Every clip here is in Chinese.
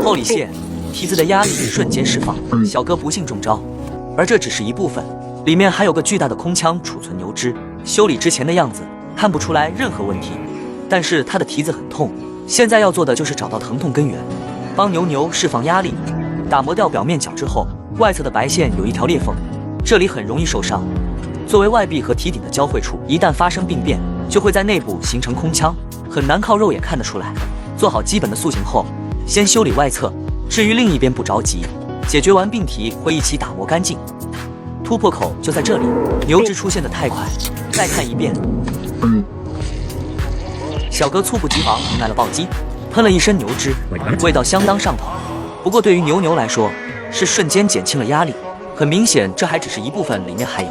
厚礼谢，蹄子的压力瞬间释放，小哥不幸中招。而这只是一部分，里面还有个巨大的空腔储存牛脂。修理之前的样子看不出来任何问题，但是他的蹄子很痛，现在要做的就是找到疼痛根源，帮牛释放压力。打磨掉表面角质后，外侧的白线有一条裂缝，这里很容易受伤。作为外壁和蹄顶的交汇处，一旦发生病变，就会在内部形成空腔，很难靠肉眼看得出来。做好基本的塑形后，先修理外侧，至于另一边不着急，解决完病蹄会一起打磨干净。突破口就在这里，牛脂出现的太快。再看一遍，小哥猝不及防迎来了暴击，喷了一身牛脂，味道相当上头。不过对于牛来说，是瞬间减轻了压力。很明显，这还只是一部分，里面还有。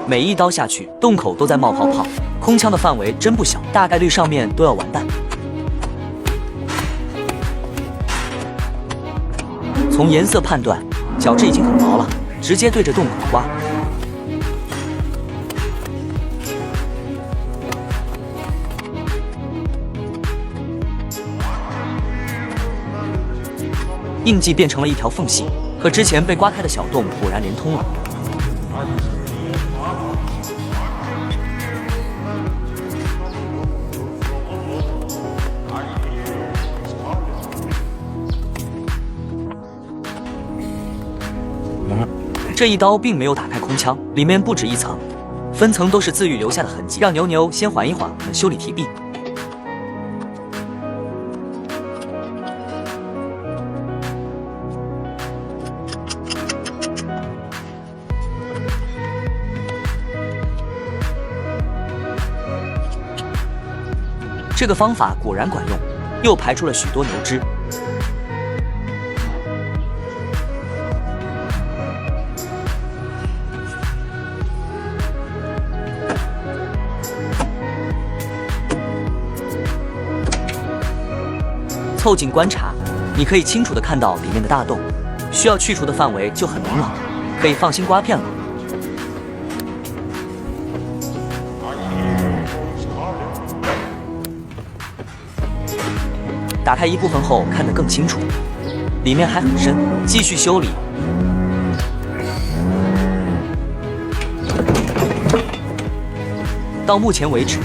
每一刀下去，洞口都在冒泡泡，空腔的范围真不小，大概率上面都要完蛋。从颜色判断，角质已经很薄了，直接对着洞口刮。印记变成了一条缝隙，和之前被刮开的小洞果然连通了。这一刀并没有打开空腔，里面不止一层，分层都是自愈留下的痕迹。让牛先缓一缓，我们修理蹄壁。这个方法果然管用，又排出了许多牛脂。凑近观察，你可以清楚地看到里面的大洞，需要去除的范围就很明朗，可以放心刮片了。打开一部分后看得更清楚，里面还很深，继续修理。到目前为止，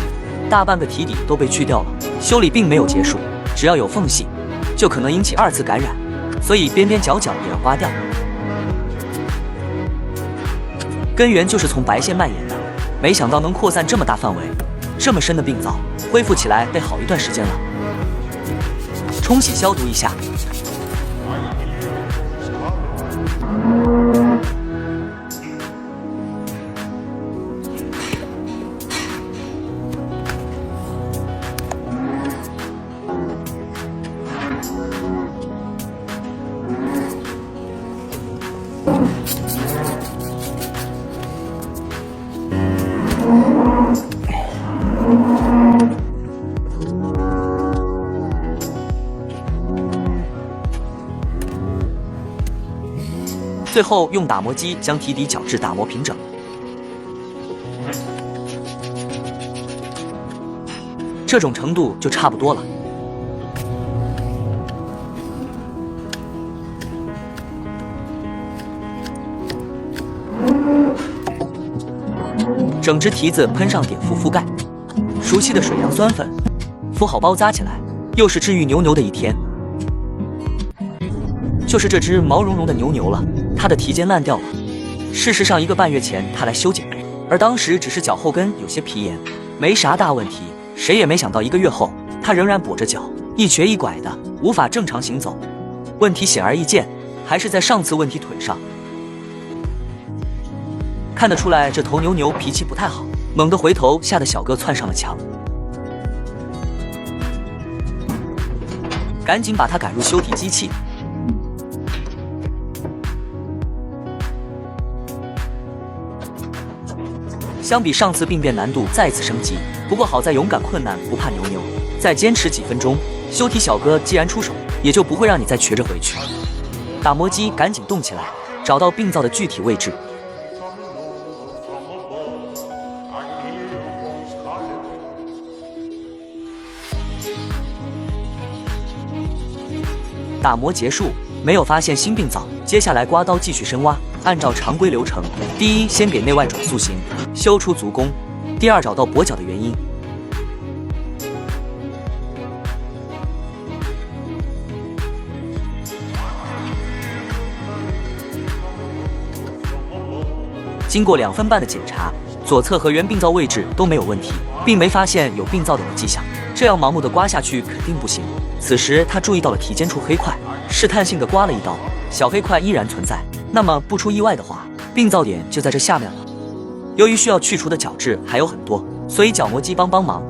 大半个蹄底都被去掉了，修理并没有结束，只要有缝隙，就可能引起2次感染，所以边边角角也要刮掉。根源就是从白线蔓延的，没想到能扩散这么大范围，这么深的病灶，恢复起来得好一段时间了。冲洗消毒一下。最后用打磨机将蹄底角质打磨平整，这种程度就差不多了。整只蹄子喷上碘伏覆盖，熟悉的水杨酸粉，敷好包扎起来，又是治愈牛的一天。就是这只毛茸茸的牛了。他的蹄尖烂掉了，事实上1个半月前他来修剪过，而当时只是脚后跟有些皮炎，没啥大问题。谁也没想到1个月后，他仍然跛着脚，一瘸一拐的，无法正常行走。问题显而易见，还是在上次问题腿上。看得出来，这头牛脾气不太好，猛地回头，吓得小哥窜上了墙。赶紧把他赶入修体机器。相比上次病变难度再次升级，不过好在勇敢困难不怕牛，再坚持几分钟，修体小哥既然出手，也就不会让你再瘸着回去。打磨机赶紧动起来，找到病灶的具体位置。打磨结束，没有发现新病灶，接下来刮刀继续深挖，按照常规流程，第一，先给内外转塑形，修出足弓；第二，找到跛脚的原因。经过2分半的检查，左侧和原病灶位置都没有问题，并没发现有病灶点的迹象。这样盲目的刮下去肯定不行。此时他注意到了蹄尖处黑块，试探性的刮了一刀，小黑块依然存在。那么不出意外的话，病灶点就在这下面了。由于需要去除的角质还有很多，所以角磨机帮忙。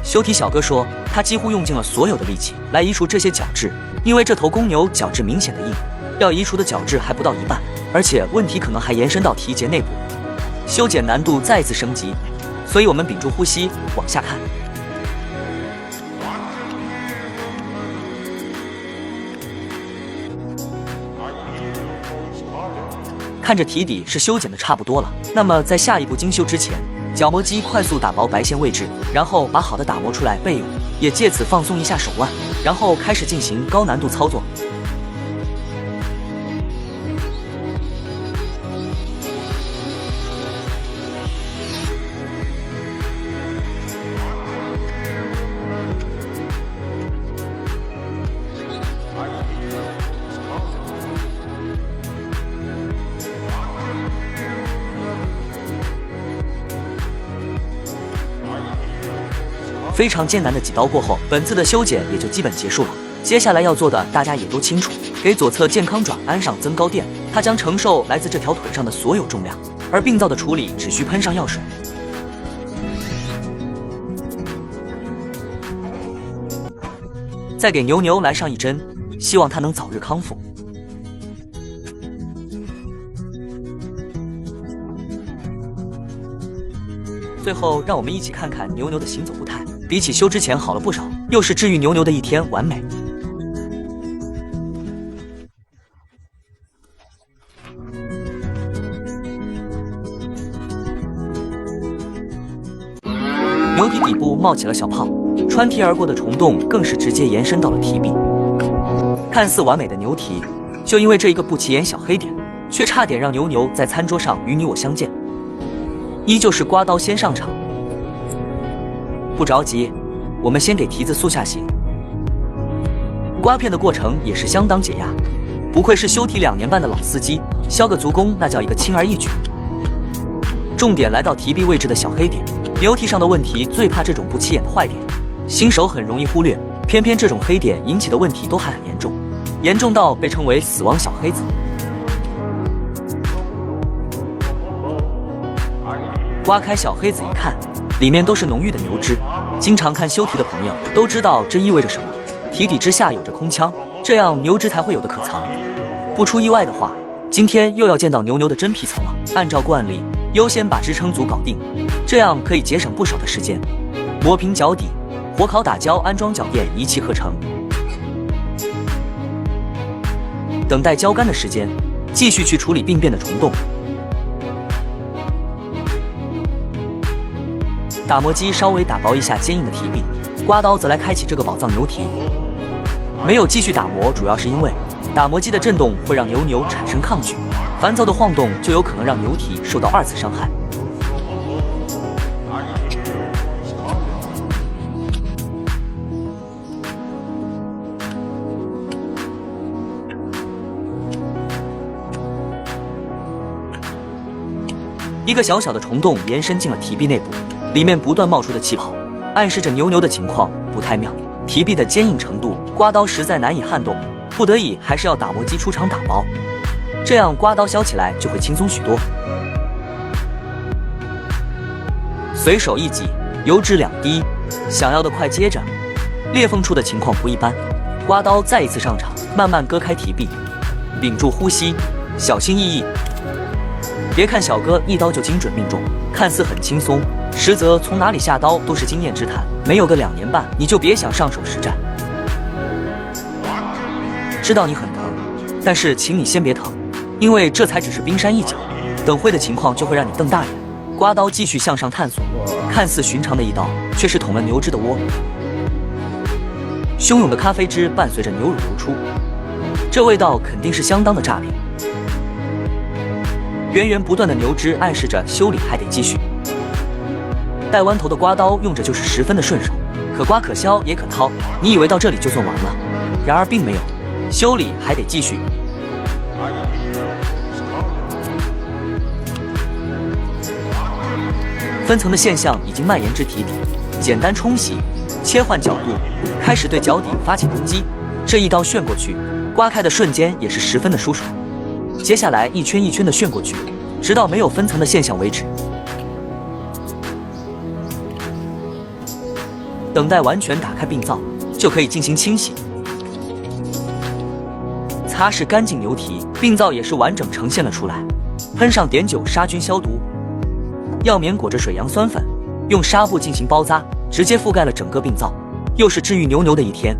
修蹄小哥说，他几乎用尽了所有的力气来移除这些角质，因为这头公牛角质明显的硬，要移除的角质还不到一半，而且问题可能还延伸到蹄节内部。修剪难度再次升级，所以我们屏住呼吸往下看。看着蹄底是修剪的差不多了，那么在下一步精修之前，角磨机快速打薄白线位置，然后把好的打磨出来备用，也借此放松一下手腕，然后开始进行高难度操作。非常艰难的几刀过后，本次的修剪也就基本结束了。接下来要做的大家也都清楚，给左侧健康爪安上增高垫，它将承受来自这条腿上的所有重量，而病灶的处理只需喷上药水。再给牛来上一针，希望它能早日康复。最后，让我们一起看看牛的行走步态，比起修之前好了不少，又是治愈牛的一天完美。牛蹄底部冒起了小泡，穿蹄而过的虫洞更是直接延伸到了蹄壁。看似完美的牛蹄，就因为这一个不起眼小黑点，却差点让牛在餐桌上与你我相见。依旧是刮刀先上场，不着急，我们先给蹄子塑下形。刮片的过程也是相当解压，不愧是修蹄2年半的老司机，削个足弓那叫一个轻而易举。重点来到蹄壁位置的小黑点，牛蹄上的问题最怕这种不起眼的坏点，新手很容易忽略，偏偏这种黑点引起的问题都还很严重，严重到被称为死亡小黑子。刮开小黑子一看，里面都是浓郁的牛脂。经常看修蹄的朋友都知道这意味着什么，蹄底之下有着空腔，这样牛脂才会有的可藏。不出意外的话，今天又要见到牛的真皮层了。按照惯例，优先把支撑组搞定，这样可以节省不少的时间。磨平脚底，火烤打胶，安装脚垫，一气呵成。等待胶干的时间，继续去处理病变的虫洞。打磨机稍微打薄一下坚硬的蹄壁，刮刀则来开启这个宝藏牛蹄。没有继续打磨，主要是因为打磨机的震动会让牛产生抗拒，烦躁的晃动就有可能让牛蹄受到2次伤害。一个小小的虫洞延伸进了蹄壁内部，里面不断冒出的气泡，暗示着牛的情况不太妙。蹄壁的坚硬程度，刮刀实在难以撼动，不得已还是要打磨机出场打薄，这样刮刀削起来就会轻松许多。随手一挤，油脂2滴，想要的快接着。裂缝处的情况不一般，刮刀再一次上场，慢慢割开蹄壁，屏住呼吸，小心翼翼。别看小哥一刀就精准命中，看似很轻松，实则从哪里下刀都是经验之谈。没有个2年半，你就别想上手实战。知道你很疼，但是请你先别疼，因为这才只是冰山一角，等会的情况就会让你瞪大眼。刮刀继续向上探索，看似寻常的一刀，却是捅了牛脂的窝。汹涌的咖啡汁伴随着牛乳流出，这味道肯定是相当的炸裂。源源不断的牛汁暗示着修理还得继续。带弯头的刮刀用着就是十分的顺手，可刮可削也可掏，你以为到这里就算完了？然而并没有，修理还得继续。分层的现象已经蔓延至体底，简单冲洗，切换角度，开始对脚底发起攻击。这一刀旋过去，刮开的瞬间也是十分的舒爽。接下来一圈一圈的旋过去，直到没有分层的现象为止。等待完全打开病灶，就可以进行清洗。擦拭干净牛蹄，病灶也是完整呈现了出来。喷上碘酒杀菌消毒，药棉裹着水杨酸粉，用纱布进行包扎，直接覆盖了整个病灶。又是治愈牛的一天。